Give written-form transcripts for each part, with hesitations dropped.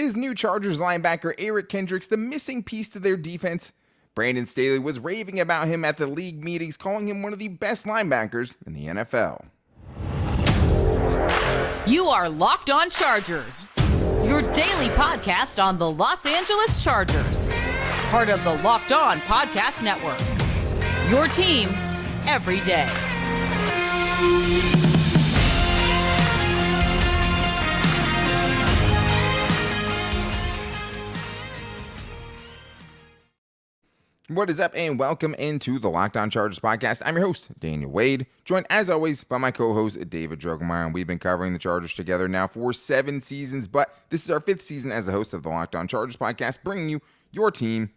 Is new Chargers linebacker Eric Kendricks the missing piece to their defense? Brandon Staley was raving about him at the league meetings, calling him one of the best linebackers in the NFL. You are Locked On Chargers, your daily podcast on the Los Angeles Chargers. Part of the Locked On Podcast Network, your team every day. What is up, and welcome into the Locked On Chargers podcast. I'm your host, Daniel Wade, joined as always by my co-host, David Drogemeyer, and we've been covering the Chargers together now for 7 seasons, but this is our 5th season as a host of the Locked On Chargers podcast, bringing you your team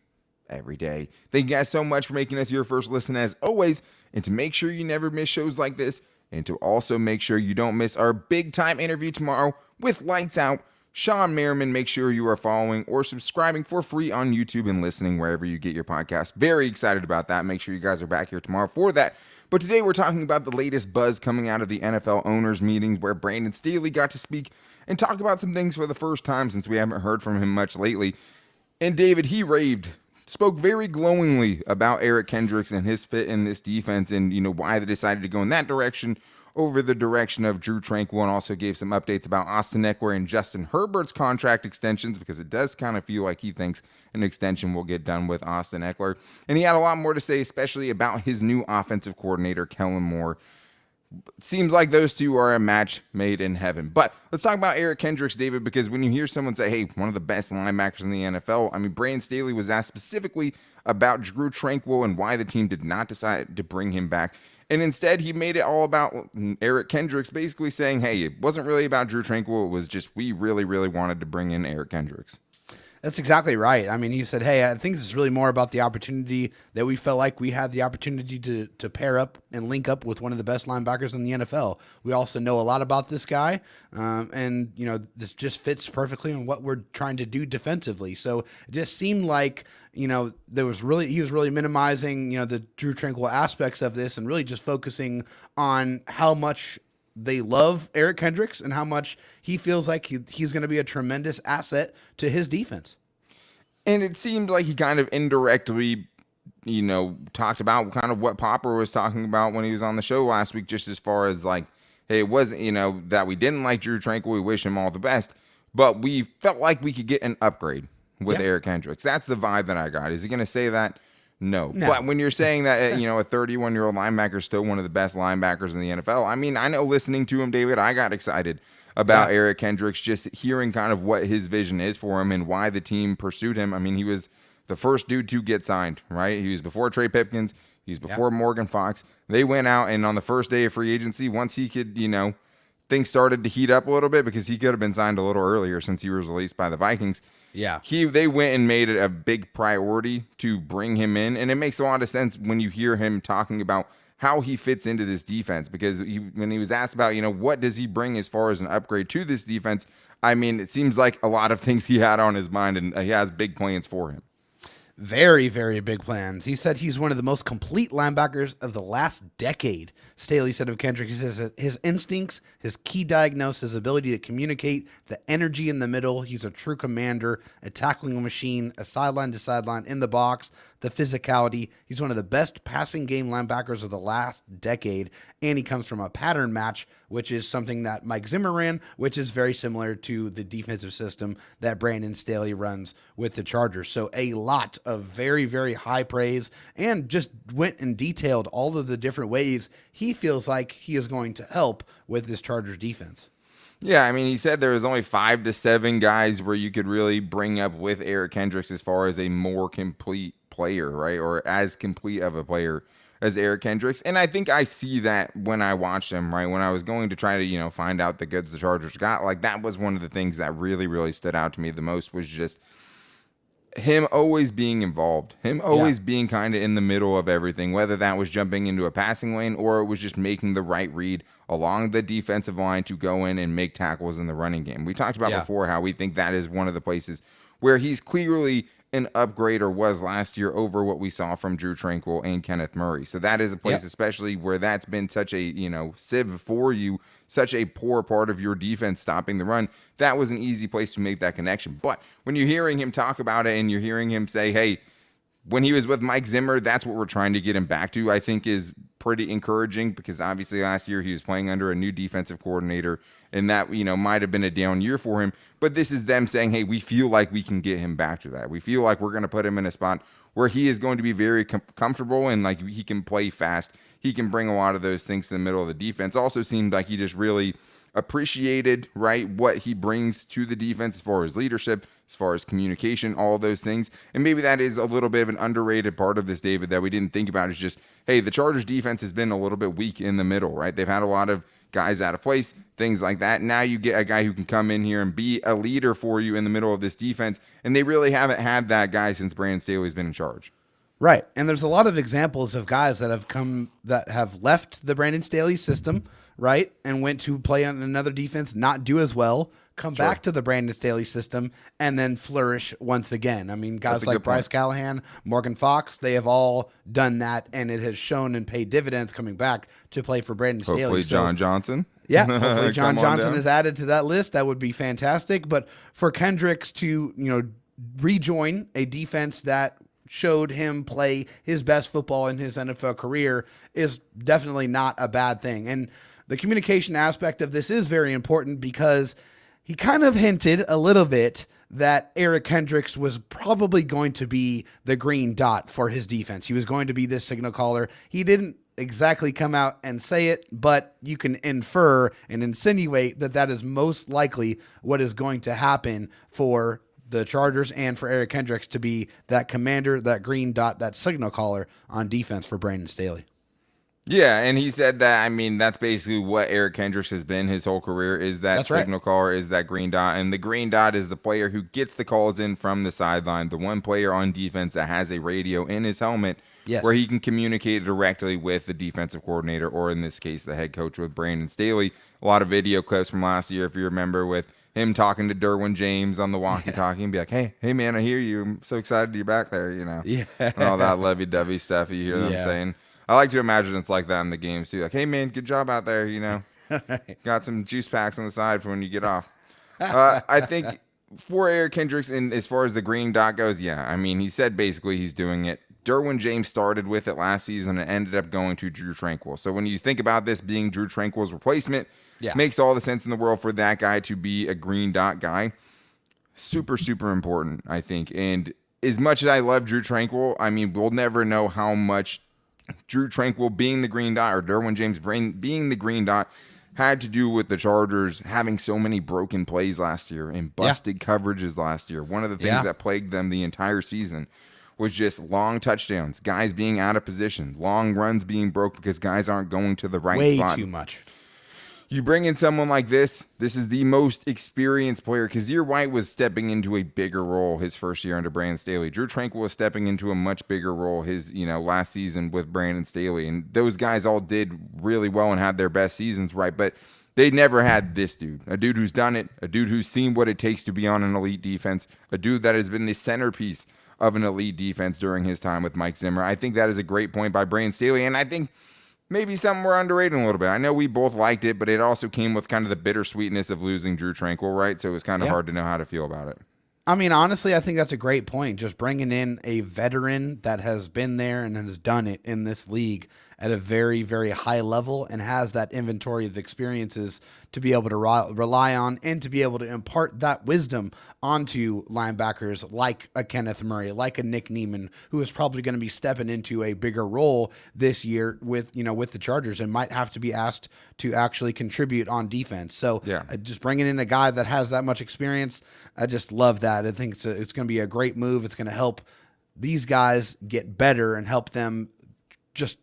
every day. Thank you guys so much for making us your first listen as always, and to make sure you never miss shows like this, and to also make sure you don't miss our big-time interview tomorrow with Lights Out, Sean Merriman. Make sure you are following or subscribing for free on YouTube and listening wherever you get your podcast. Very excited about that. Make sure you guys are back here tomorrow for that. But today we're talking about the latest buzz coming out of the NFL owners meetings where Brandon Staley got to speak and talk about some things for the first time since we haven't heard from him much lately. And David, he raved, spoke very glowingly about Eric Kendricks and his fit in this defense and, why they decided to go in that direction over the direction of Drue Tranquill, and also gave some updates about Austin Ekeler and Justin Herbert's contract extensions, because it does kind of feel like he thinks an extension will get done with Austin Ekeler. And he had a lot more to say, especially about his new offensive coordinator, Kellen Moore. Seems like those two are a match made in heaven. But let's talk about Eric Kendricks, David, because when you hear someone say, hey, one of the best linebackers in the NFL, Brandon Staley was asked specifically about Drue Tranquill and why the team did not decide to bring him back. And instead, he made it all about Eric Kendricks, basically saying, hey, it wasn't really about Drue Tranquill. It was just we really, really wanted to bring in Eric Kendricks. That's exactly right. He said, hey, I think this is really more about the opportunity that we felt like we had the opportunity to pair up and link up with one of the best linebackers in the NFL. We also know a lot about this guy, and this just fits perfectly on what we're trying to do defensively. So it just seemed like, he was really minimizing, the Drue Tranquill aspects of this and really just focusing on how much they love Eric Kendricks and how much he feels like he's going to be a tremendous asset to his defense. And it seemed like he kind of indirectly, talked about kind of what Popper was talking about when he was on the show last week, just as far as like, hey, it wasn't, that we didn't like Drue Tranquill. We wish him all the best, but we felt like we could get an upgrade with Eric Kendricks. That's the vibe that I got. Is he going to say that? No. But when you're saying that, a 31-year-old linebacker is still one of the best linebackers in the NFL, I know listening to him, David, I got excited about Eric Kendricks, just hearing kind of what his vision is for him and why the team pursued him. He was the first dude to get signed, right? He was before Trey Pipkins. He was before Morgan Fox. They went out, and on the first day of free agency, once he could, things started to heat up a little bit because he could have been signed a little earlier since he was released by the Vikings. Yeah. They went and made it a big priority to bring him in. And it makes a lot of sense when you hear him talking about how he fits into this defense, because when he was asked about, what does he bring as far as an upgrade to this defense? It seems like a lot of things he had on his mind, and he has big plans for him. Very, very big plans. He said he's one of the most complete linebackers of the last decade. Staley said of Kendricks, he says his instincts, his key diagnosis, his ability to communicate, the energy in the middle. He's a true commander, a tackling machine, a sideline to sideline in the box, the physicality. He's one of the best passing game linebackers of the last decade, and he comes from a pattern match, which is something that Mike Zimmer ran, which is very similar to the defensive system that Brandon Staley runs with the Chargers. So a lot of very, very high praise, and just went and detailed all of the different ways he feels like he is going to help with this Chargers defense. Yeah, he said there was only 5 to 7 guys where you could really bring up with Eric Kendricks as far as a more complete player, right? Or as complete of a player as Eric Kendricks. And I think I see that when I watched him, right? When I was going to try to, find out the goods the Chargers got, like that was one of the things that really, really stood out to me the most, was just him always being involved, him always being kind of in the middle of everything, whether that was jumping into a passing lane or it was just making the right read along the defensive line to go in and make tackles in the running game. We talked about before how we think that is one of the places where he's clearly an upgrade or was last year over what we saw from Drew Tranquill and Kenneth Murray. So that is a place, especially where that's been such a, sieve for you, such a poor part of your defense stopping the run. That was an easy place to make that connection. But when you're hearing him talk about it and you're hearing him say, hey, when he was with Mike Zimmer, that's what we're trying to get him back to, I think is pretty encouraging, because obviously last year he was playing under a new defensive coordinator, and that, might have been a down year for him. But this is them saying, hey, we feel like we can get him back to that. We feel like we're going to put him in a spot where he is going to be very comfortable, and like he can play fast. He can bring a lot of those things to the middle of the defense. Also seemed like he just really appreciated, right, what he brings to the defense as far as leadership, as far as communication, all of those things. And maybe that is a little bit of an underrated part of this, David, that we didn't think about, is just, hey, the Chargers defense has been a little bit weak in the middle, right? They've had a lot of guys out of place, things like that. Now you get a guy who can come in here and be a leader for you in the middle of this defense, and they really haven't had that guy since Brandon Staley's been in charge. Right. And there's a lot of examples of guys that have left the Brandon Staley system, right, and went to play on another defense, not do as well, come back to the Brandon Staley system, and then flourish once again. I mean, guys like Bryce Callahan, Morgan Fox, they have all done that, and it has shown and paid dividends coming back to play for Brandon Staley. Hopefully John Johnson. Yeah, hopefully John Johnson is added to that list. That would be fantastic. But for Kendricks to, rejoin a defense that showed him play his best football in his NFL career is definitely not a bad thing. And the communication aspect of this is very important, because he kind of hinted a little bit that Eric Kendricks was probably going to be the green dot for his defense. He was going to be this signal caller. He didn't exactly come out and say it, but you can infer and insinuate that that is most likely what is going to happen for the Chargers and for Eric Kendricks to be that commander, that green dot, that signal caller on defense for Brandon Staley. Yeah, and he said that, that's basically what Eric Kendricks has been his whole career, is that signal caller, is that green dot. And the green dot is the player who gets the calls in from the sideline, the one player on defense that has a radio in his helmet where he can communicate directly with the defensive coordinator, or in this case, the head coach with Brandon Staley. A lot of video clips from last year, if you remember, with him talking to Derwin James on the walkie-talkie and be like, hey, man, I hear you. I'm so excited you're back there, Yeah. And all that lovey-dovey stuff you hear them saying. I like to imagine it's like that in the games, too. Like, hey, man, good job out there, Got some juice packs on the side for when you get off. I think for Eric Kendricks, and as far as the green dot goes, he said basically he's doing it. Derwin James started with it last season and ended up going to Drew Tranquill. So when you think about this being Drew Tranquill's replacement, makes all the sense in the world for that guy to be a green dot guy. Super, super important, I think. And as much as I love Drew Tranquill, we'll never know how much Drew Tranquill being the green dot, or Derwin James being the green dot, had to do with the Chargers having so many broken plays last year and busted coverages last year. One of the things that plagued them the entire season was just long touchdowns, guys being out of position, long runs being broke because guys aren't going to the right spot. Way too much. You bring in someone like this is the most experienced player. Kazir White was stepping into a bigger role his first year under Brandon Staley. Drew Tranquill was stepping into a much bigger role his, last season with Brandon Staley. And those guys all did really well and had their best seasons, right? But they never had this dude, a dude who's done it, a dude who's seen what it takes to be on an elite defense, a dude that has been the centerpiece of an elite defense during his time with Mike Zimmer. I think that is a great point by Brandon Staley, and I think maybe something we're underrated a little bit. I know we both liked it, but it also came with kind of the bittersweetness of losing Drew Tranquill, right? So it was kind of hard to know how to feel about it. Honestly, I think that's a great point. Just bringing in a veteran that has been there and has done it in this league at a very, very high level and has that inventory of experiences to be able to rely on and to be able to impart that wisdom onto linebackers like a Kenneth Murray, like a Nick Neiman, who is probably going to be stepping into a bigger role this year with the Chargers and might have to be asked to actually contribute on defense. So just bringing in a guy that has that much experience, I just love that. I think it's going to be a great move. It's going to help these guys get better and help them just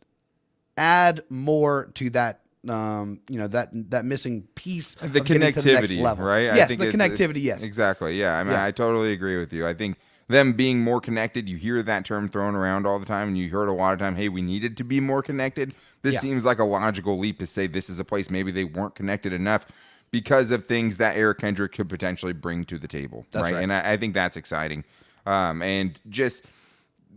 add more to that, that missing piece. The connectivity, the next level. Right? Yes, I think the connectivity, yes. Exactly, yeah. I totally agree with you. I think them being more connected, you hear that term thrown around all the time, and you heard a lot of time, hey, we needed to be more connected. This seems like a logical leap to say this is a place maybe they weren't connected enough because of things that Eric Kendricks could potentially bring to the table, right? And I think that's exciting. And just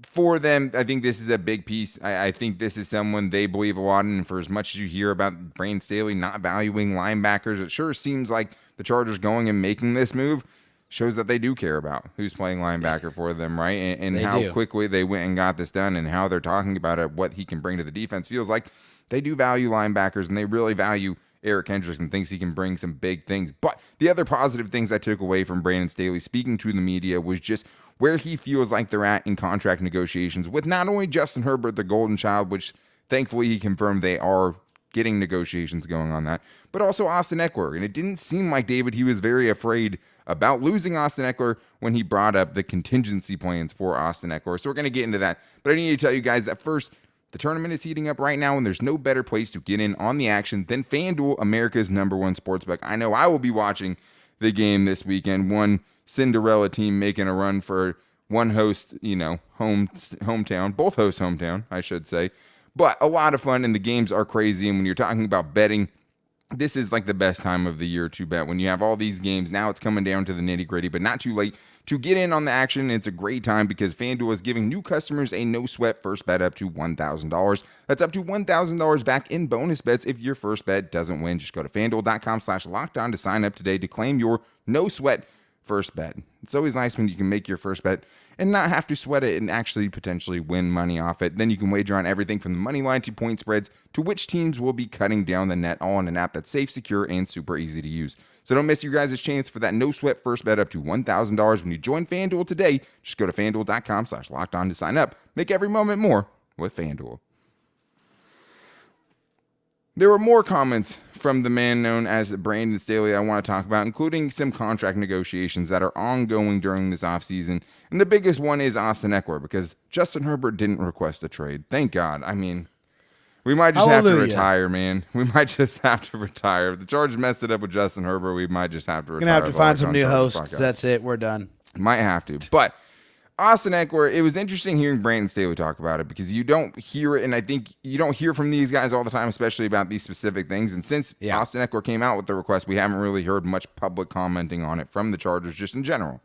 for them, I think this is a big piece. I think this is someone they believe a lot in. And for as much as you hear about Brandon Staley not valuing linebackers, it sure seems like the Chargers going and making this move shows that they do care about who's playing linebacker for them, right? And how quickly they went and got this done and how they're talking about it, what he can bring to the defense. Feels like they do value linebackers and they really value Eric Kendricks and thinks he can bring some big things. But the other positive things I took away from Brandon Staley speaking to the media was just where he feels like they're at in contract negotiations with not only Justin Herbert, the golden child, which thankfully he confirmed they are getting negotiations going on that, but also Austin Ekeler. And it didn't seem like, David, he was very afraid about losing Austin Ekeler when he brought up the contingency plans for Austin Ekeler. So we're going to get into that. But I need to tell you guys that first, the tournament is heating up right now, and there's no better place to get in on the action than FanDuel, America's #1 sportsbook. I know I will be watching the game this weekend. One Cinderella team making a run for one host, hometown, both hosts hometown, I should say. But a lot of fun, and the games are crazy. And when you're talking about betting, this is like the best time of the year to bet. When you have all these games, now it's coming down to the nitty-gritty, but not too late to get in on the action. It's a great time because FanDuel is giving new customers a no-sweat first bet up to $1,000. That's up to $1,000 back in bonus bets if your first bet doesn't win. Just go to FanDuel.com/lockedon to sign up today to claim your no-sweat first bet. It's always nice when you can make your first bet and not have to sweat it and actually potentially win money off it. Then you can wager on everything from the money line to point spreads to which teams will be cutting down the net, all in an app that's safe, secure, and super easy to use. So don't miss your guys' chance for that no-sweat first bet up to $1,000 when you join FanDuel today. Just go to FanDuel.com/lockedon to sign up. Make every moment more with FanDuel. There were more comments from the man known as Brandon Staley I want to talk about, including some contract negotiations that are ongoing during this offseason. And the biggest one is Austin Ekeler, because Justin Herbert didn't request a trade. Thank God. I mean, we might just have to retire, man. We might just have to retire. If the Chargers messed it up with Justin Herbert, we might just have to retire. Gonna have to find some new hosts. That's it. We're done. Might have to. But Austin Ekeler, it was interesting hearing Brandon Staley talk about it because you don't hear it, and I think you don't hear from these guys all the time, especially about these specific things. And since Austin Ekeler came out with the request, we haven't really heard much public commenting on it from the Chargers just in general.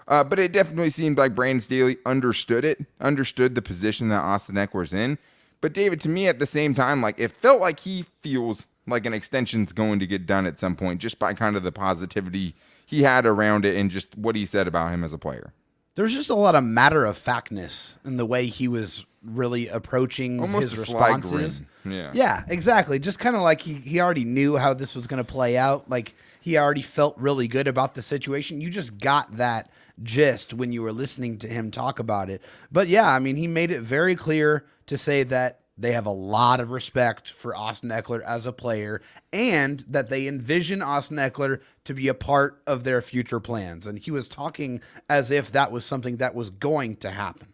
But it definitely seemed like Brandon Staley understood the position that Austin Ekeler's in. But David, to me at the same time, like it felt like he feels like an extension's going to get done at some point just by kind of the positivity he had around it and just what he said about him as a player. There was just a lot of matter-of-factness in the way he was really approaching almost his responses. Yeah, exactly. Just kind of like he already knew how this was going to play out. Like he already felt really good about the situation. You just got that gist when you were listening to him talk about it. But yeah, I mean, he made it very clear to say that they have a lot of respect for Austin Ekeler as a player and that they envision Austin Ekeler to be a part of their future plans. And he was talking as if that was something that was going to happen.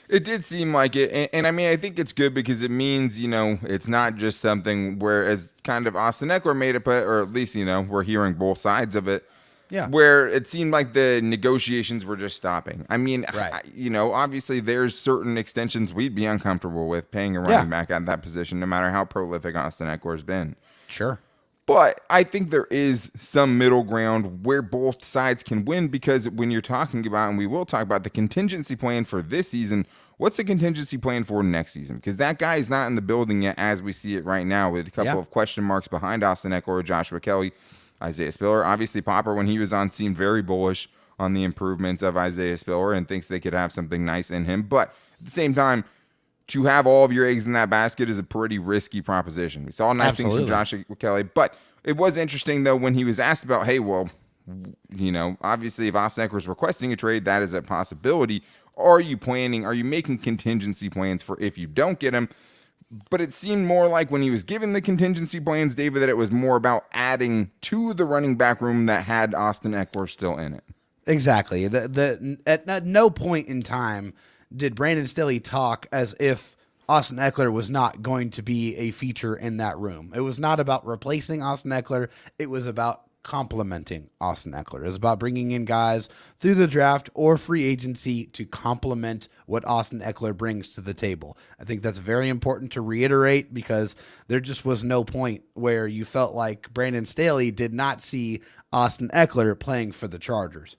It did seem like it. And I mean, I think it's good because it means, it's not just something where as kind of Austin Ekeler made it, or at least, we're hearing both sides of it. Yeah. Where it seemed like the negotiations were just stopping. I mean, right. Obviously there's certain extensions we'd be uncomfortable with paying a running back at that position, no matter how prolific Austin Ekeler's been. Sure. But I think there is some middle ground where both sides can win because when you're talking about, and we will talk about the contingency plan for this season, what's the contingency plan for next season? Because that guy is not in the building yet as we see it right now with a couple of question marks behind Austin Ekeler, Joshua Kelly, Isaiah Spiller. Obviously, Popper, when he was on, seemed very bullish on the improvements of Isaiah Spiller and thinks they could have something nice in him. But at the same time, to have all of your eggs in that basket is a pretty risky proposition. We saw nice things from Joshua Kelly. But it was interesting, though, when he was asked about, hey, well, obviously if Austin Ekeler is requesting a trade, that is a possibility. Are you making contingency plans for if you don't get him? But it seemed more like when he was given the contingency plans, David, that it was more about adding to the running back room that had Austin Ekeler still in it. Exactly. At no point in time did Brandon Staley talk as if Austin Ekeler was not going to be a feature in that room. It was not about replacing Austin Ekeler. It was about complementing Austin Ekeler. It was about bringing in guys through the draft or free agency to complement what Austin Ekeler brings to the table. I think that's very important to reiterate because there just was no point where you felt like Brandon Staley did not see Austin Ekeler playing for the Chargers.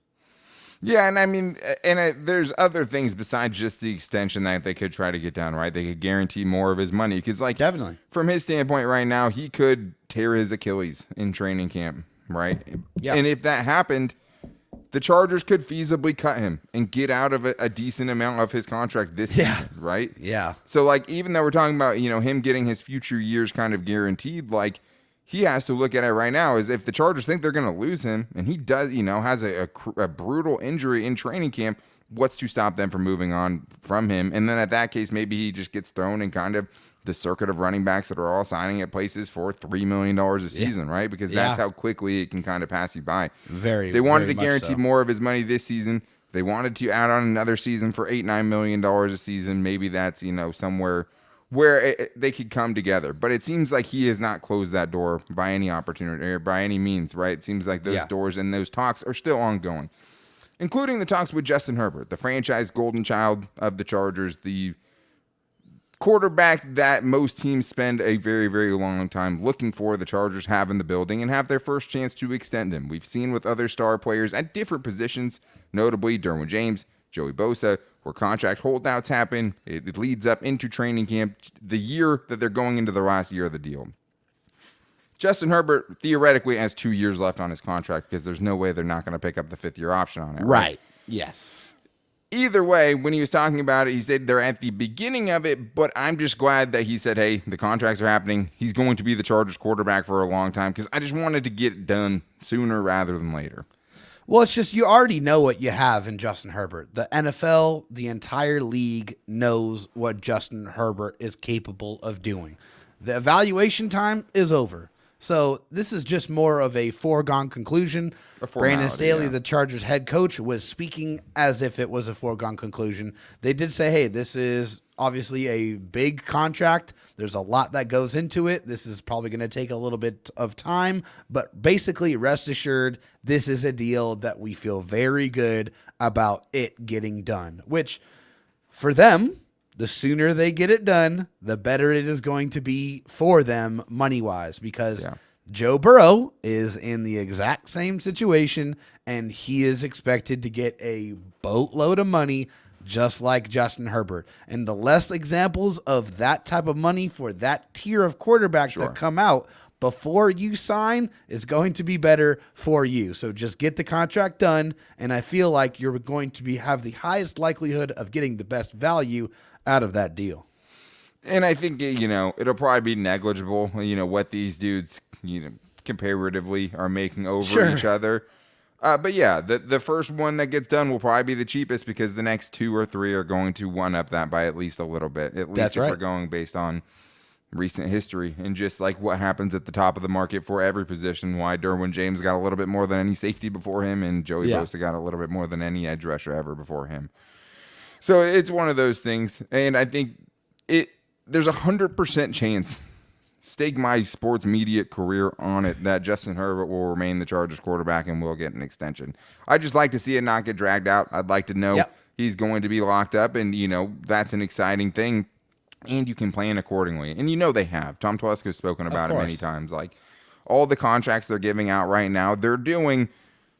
Yeah, and I mean, there's other things besides just the extension that they could try to get done, right? They could guarantee more of his money because, like, Definitely. from his standpoint right now, he could tear his Achilles in training camp, right? Yeah. And if that happened, the Chargers could feasibly cut him and get out of a decent amount of his contract this season, right? Yeah. So, like, even though we're talking about, him getting his future years kind of guaranteed, like, he has to look at it right now as if the Chargers think they're going to lose him and he does, has a brutal injury in training camp, what's to stop them from moving on from him? And then at that case, maybe he just gets thrown in kind of the circuit of running backs that are all signing at places for $3 million a season, right? Because that's how quickly it can kind of pass you by. They wanted to guarantee more of his money this season. They wanted to add on another season for $8-9 million a season. Maybe that's, somewhere where they could come together. But it seems like he has not closed that door by any opportunity or by any means, right? It seems like those doors and those talks are still ongoing, including the talks with Justin Herbert, the franchise golden child of the Chargers, the quarterback that most teams spend a very, very long time looking for. The Chargers have in the building and have their first chance to extend him. We've seen with other star players at different positions, notably Derwin James, Joey Bosa, where contract holdouts happen. It leads up into training camp, the year that they're going into the last year of the deal. Justin Herbert theoretically has 2 years left on his contract because there's no way they're not going to pick up the 5th-year option on it. Right. Yes. Either way, when he was talking about it, he said they're at the beginning of it, but I'm just glad that he said, hey, the contracts are happening. He's going to be the Chargers quarterback for a long time because I just wanted to get it done sooner rather than later. Well, it's just you already know what you have in Justin Herbert. The NFL, the entire league knows what Justin Herbert is capable of doing. The evaluation time is over. So this is just more of a foregone conclusion. Brandon Staley, the Chargers head coach, was speaking as if it was a foregone conclusion. They did say, hey, this is obviously a big contract. There's a lot that goes into it. This is probably going to take a little bit of time. But basically, rest assured, this is a deal that we feel very good about it getting done. Which, for them, the sooner they get it done, the better it is going to be for them money-wise. Because Joe Burrow is in the exact same situation, and he is expected to get a boatload of money just like Justin Herbert. And the less examples of that type of money for that tier of quarterback that come out before you sign is going to be better for you. So just get the contract done, and I feel like you're going to have the highest likelihood of getting the best value out of that deal. And I think, it'll probably be negligible, what these dudes, comparatively are making over each other. But yeah, the first one that gets done will probably be the cheapest because the next 2 or 3 are going to one up that by at least a little bit. At least if we're going based on recent history and just like what happens at the top of the market for every position. Why Derwin James got a little bit more than any safety before him, and Joey Bosa got a little bit more than any edge rusher ever before him. So it's one of those things, and I think there's 100% chance, stake my sports media career on it, that Justin Herbert will remain the Chargers quarterback and will get an extension. I just like to see it not get dragged out. I'd like to know he's going to be locked up, and that's an exciting thing, and you can plan accordingly. And they have. Tom Telesco's spoken about it many times. Like, all the contracts they're giving out right now, they're doing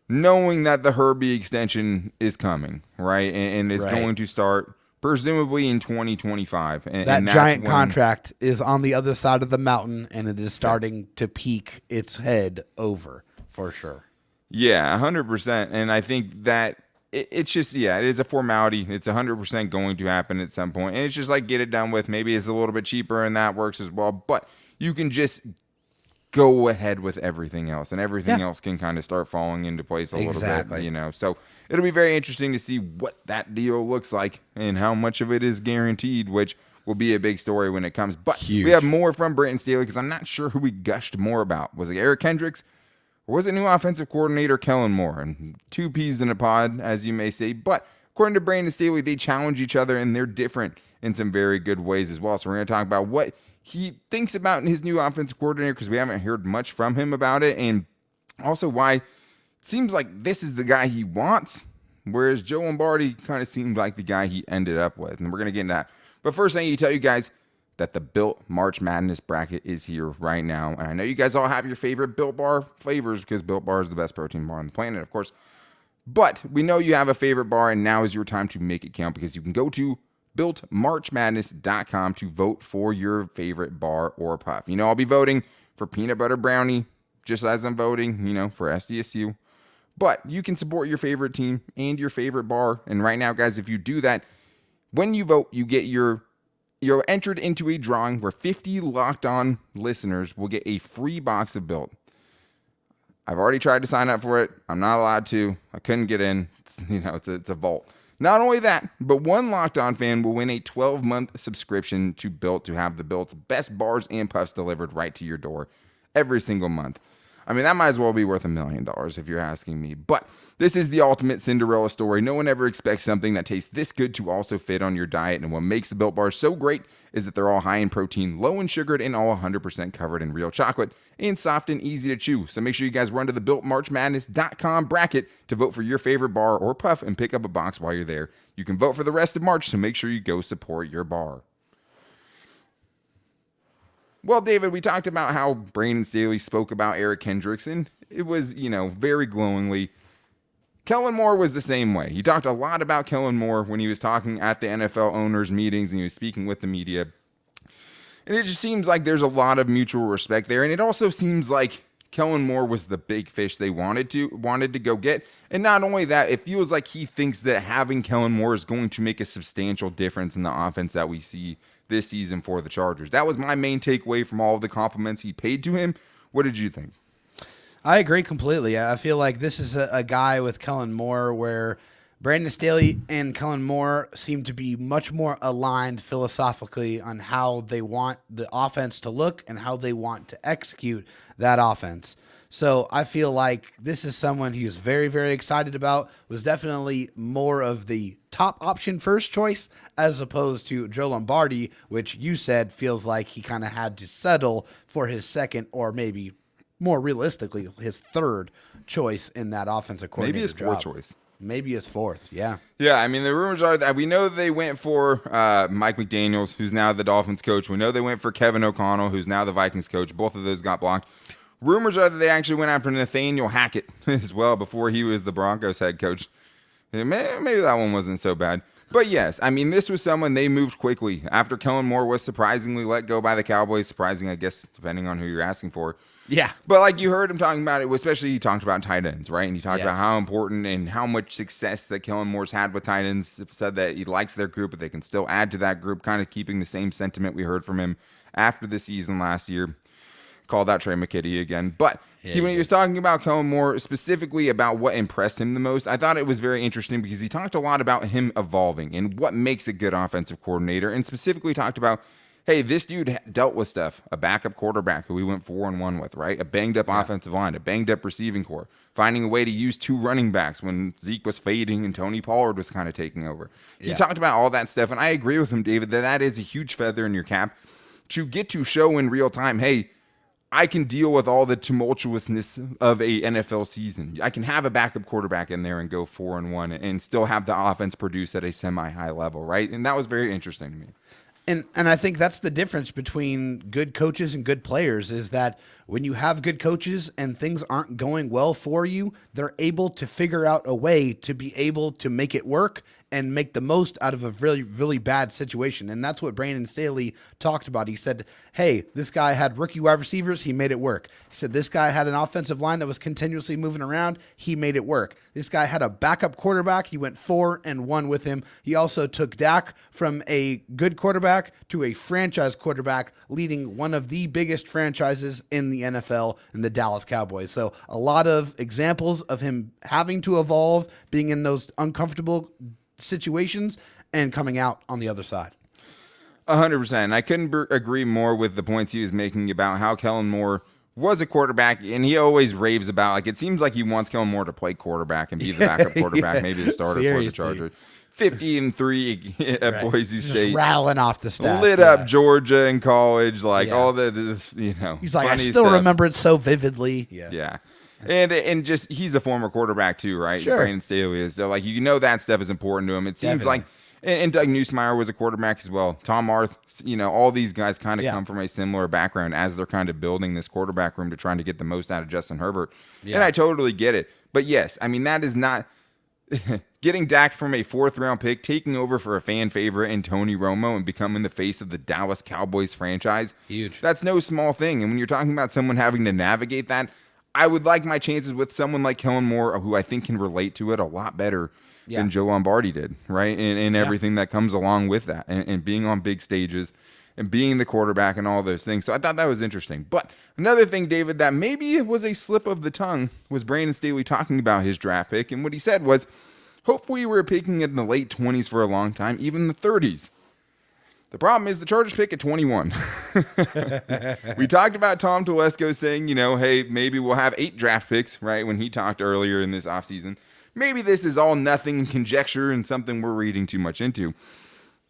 knowing that the Herbie extension is coming, right? And it's going to start presumably in 2025. And that giant contract is on the other side of the mountain, and it is starting to peak its head over, for sure. Yeah, 100%. And I think that it's just, it's a formality. It's 100% going to happen at some point. And it's just like, get it done with. Maybe it's a little bit cheaper, and that works as well. But you can just go ahead with everything else, and everything else can kind of start falling into place a little bit, So it'll be very interesting to see what that deal looks like and how much of it is guaranteed, which will be a big story when it comes. But we have more from Brandon Staley because I'm not sure who we gushed more about. Was it Eric Kendricks, or was it new offensive coordinator Kellen Moore? And 2 peas in a pod, as you may say. But according to Brandon Staley, they challenge each other, and they're different in some very good ways as well. So we're going to talk about what he thinks about his new offensive coordinator, because we haven't heard much from him about it, and also why it seems like this is the guy he wants, whereas Joe Lombardi kind of seemed like the guy he ended up with. And we're going to get into that. But first, I need to tell you guys that the Built March Madness bracket is here right now. And I know you guys all have your favorite Built Bar flavors because Built Bar is the best protein bar on the planet, of course. But we know you have a favorite bar, and now is your time to make it count because you can go to builtmarchmadness.com to vote for your favorite bar or puff. I'll be voting for peanut butter brownie, just as I'm voting, for SDSU. But you can support your favorite team and your favorite bar. And right now, guys, if you do that, when you vote, you're entered into a drawing where 50 Locked On listeners will get a free box of Built. I've already tried to sign up for it. I'm not allowed to. I couldn't get in. It's a vault. Not only that, but one Locked On fan will win a 12-month subscription to Built to have the Built's best bars and puffs delivered right to your door every single month. That might as well be worth $1 million if you're asking me. But this is the ultimate Cinderella story. No one ever expects something that tastes this good to also fit on your diet. And what makes the Built Bars so great is that they're all high in protein, low in sugar, and all 100% covered in real chocolate, and soft and easy to chew. So make sure you guys run to the BuiltMarchMadness.com bracket to vote for your favorite bar or puff and pick up a box while you're there. You can vote for the rest of March, so make sure you go support your bar. Well, David, we talked about how Brandon Staley spoke about Eric Kendricks, and it was, very glowingly. Kellen Moore was the same way. He talked a lot about Kellen Moore when he was talking at the NFL owners' meetings and he was speaking with the media. And it just seems like there's a lot of mutual respect there. And it also seems like Kellen Moore was the big fish they wanted to go get. And not only that, it feels like he thinks that having Kellen Moore is going to make a substantial difference in the offense that we see this season for the Chargers. That was my main takeaway from all of the compliments he paid to him. What did you think? I agree completely. I feel like this is a guy with Kellen Moore where Brandon Staley and Kellen Moore seem to be much more aligned philosophically on how they want the offense to look and how they want to execute that offense. So I feel like this is someone he's very, very excited about, was definitely more of the top option first choice as opposed to Joe Lombardi, which you said feels like he kind of had to settle for his second or maybe more realistically his third choice in that offensive coordinator Maybe his fourth choice. Maybe his fourth, yeah. Yeah, the rumors are that we know they went for Mike McDaniels, who's now the Dolphins coach. We know they went for Kevin O'Connell, who's now the Vikings coach. Both of those got blocked. Rumors are that they actually went after Nathaniel Hackett as well before he was the Broncos head coach. And maybe that one wasn't so bad. But yes, this was someone they moved quickly. After Kellen Moore was surprisingly let go by the Cowboys, surprising, I guess, depending on who you're asking for. Yeah. But like you heard him talking about it, especially he talked about tight ends, right? And he talked Yes. about how important and how much success that Kellen Moore's had with tight ends. Said that he likes their group, but they can still add to that group, kind of keeping the same sentiment we heard from him after the season last year. Called out Trey McKitty again. But when he was talking about Kellen Moore, specifically about what impressed him the most, I thought it was very interesting because he talked a lot about him evolving and what makes a good offensive coordinator, and specifically talked about, hey, this dude dealt with stuff. A backup quarterback who we went 4-1 with, right? A banged-up offensive line, a banged-up receiving core, finding a way to use two running backs when Zeke was fading and Tony Pollard was kind of taking over. He talked about all that stuff, and I agree with him, David, that is a huge feather in your cap to get to show in real time, hey, I can deal with all the tumultuousness of a NFL season. I can have a backup quarterback in there and go 4-1 and still have the offense produce at a semi-high level, right? And that was very interesting to me. And I think that's the difference between good coaches and good players is that when you have good coaches and things aren't going well for you, they're able to figure out a way to be able to make it work and make the most out of a really, really bad situation. And that's what Brandon Staley talked about. He said, hey, this guy had rookie wide receivers. He made it work. He said, this guy had an offensive line that was continuously moving around. He made it work. This guy had a backup quarterback. He went 4-1 with him. He also took Dak from a good quarterback to a franchise quarterback, leading one of the biggest franchises in the NFL in the Dallas Cowboys. So a lot of examples of him having to evolve, being in those uncomfortable situations and coming out on the other side. 100%. I couldn't agree more with the points he was making about how Kellen Moore was a quarterback, and he always raves about, like, it seems like he wants Kellen Moore to play quarterback and be the backup quarterback, maybe the starter for the Chargers. 50-3 at Boise State. Just rattling off the stats. Lit up Georgia in college, like all the He's like, I funny still stuff. remember it so vividly. Yeah. And just he's a former quarterback too, right? Sure. Brandon Staley is. So like that stuff is important to him. It seems like and Doug Nussmeier was a quarterback as well. Tom Arth, all these guys kind of come from a similar background as they're kind of building this quarterback room to trying to get the most out of Justin Herbert. And I totally get it. But yes, that is not Getting Dak from a 4th-round pick, taking over for a fan favorite in Tony Romo and becoming the face of the Dallas Cowboys franchise. Huge. That's no small thing. And when you're talking about someone having to navigate that, I would like my chances with someone like Kellen Moore, who I think can relate to it a lot better than Joe Lombardi did, right? And everything that comes along with that, and being on big stages and being the quarterback and all those things. So I thought that was interesting. But another thing, David, that maybe it was a slip of the tongue was Brandon Staley talking about his draft pick. And what he said was, hopefully we were picking in the late 20s for a long time, even the 30s. The problem is the Chargers pick at 21. We talked about Tom Telesco saying, hey, maybe we'll have 8 draft picks, right, when he talked earlier in this offseason. Maybe this is all nothing conjecture and something we're reading too much into.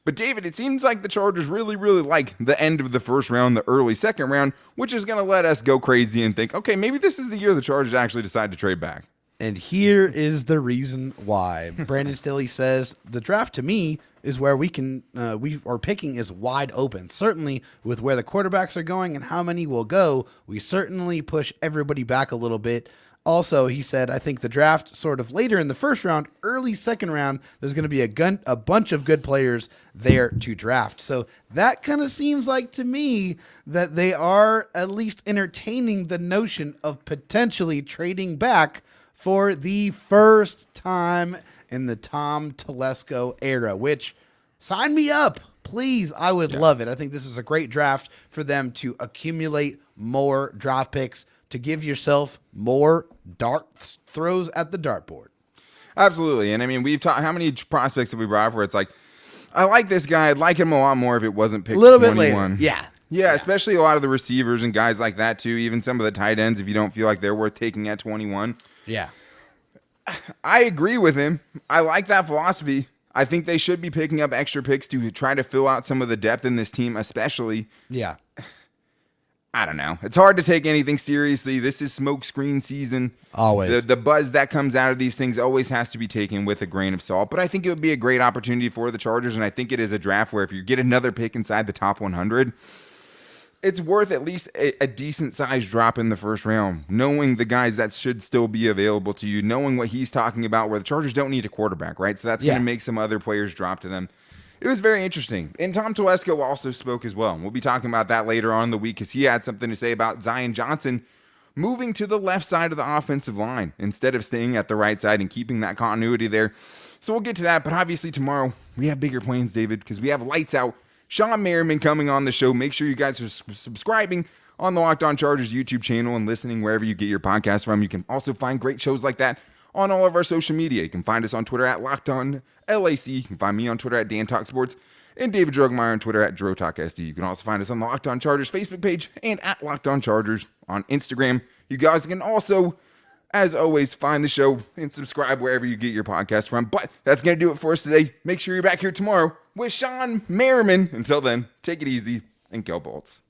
But, David, it seems like the Chargers really, really like the end of the first round, the early second round, which is going to let us go crazy and think, okay, maybe this is the year the Chargers actually decide to trade back. And here is the reason why. Brandon Staley says, the draft to me is where our picking is wide open. Certainly with where the quarterbacks are going and how many will go, we certainly push everybody back a little bit. Also, he said, I think the draft sort of later in the first round, early second round, there's going to be a bunch of good players there to draft. So that kind of seems like to me that they are at least entertaining the notion of potentially trading back for the first time in the Tom Telesco era, which sign me up, please. I would love it. I think this is a great draft for them to accumulate more draft picks, to give yourself more dart throws at the dartboard. Absolutely. And I mean, we've talked, how many prospects have we brought up where it's like, I like this guy. I'd like him a lot more if it wasn't picked A little 21. bit later. Yeah, especially a lot of the receivers and guys like that too. Even some of the tight ends, if you don't feel like they're worth taking at 21. Yeah. I agree with him. I like that philosophy. I think they should be picking up extra picks to try to fill out some of the depth in this team, especially. Yeah. I don't know. It's hard to take anything seriously. This is smoke screen season. Always. The buzz that comes out of these things always has to be taken with a grain of salt. But I think it would be a great opportunity for the Chargers, and I think it is a draft where if you get another pick inside the top 100, it's worth at least a decent-sized drop in the first round, knowing the guys that should still be available to you, knowing what he's talking about where the Chargers don't need a quarterback, right? So that's going to make some other players drop to them. It was very interesting. And Tom Telesco also spoke as well. We'll be talking about that later on in the week because he had something to say about Zion Johnson moving to the left side of the offensive line instead of staying at the right side and keeping that continuity there. So we'll get to that. But obviously tomorrow we have bigger plans, David, because we have Lights Out. Sean Merriman coming on the show. Make sure you guys are subscribing on the Locked On Chargers YouTube channel and listening wherever you get your podcast from. You can also find great shows like that on all of our social media. You can find us on Twitter at LockedOnLAC. You can find me on Twitter at DanTalkSports and David Drogemeyer on Twitter at DroTalkSD. You can also find us on the Locked On Chargers Facebook page and at Locked On Chargers on Instagram. You guys can also, as always, find the show and subscribe wherever you get your podcast from. But that's going to do it for us today. Make sure you're back here tomorrow with Sean Merriman. Until then, take it easy and go Bolts.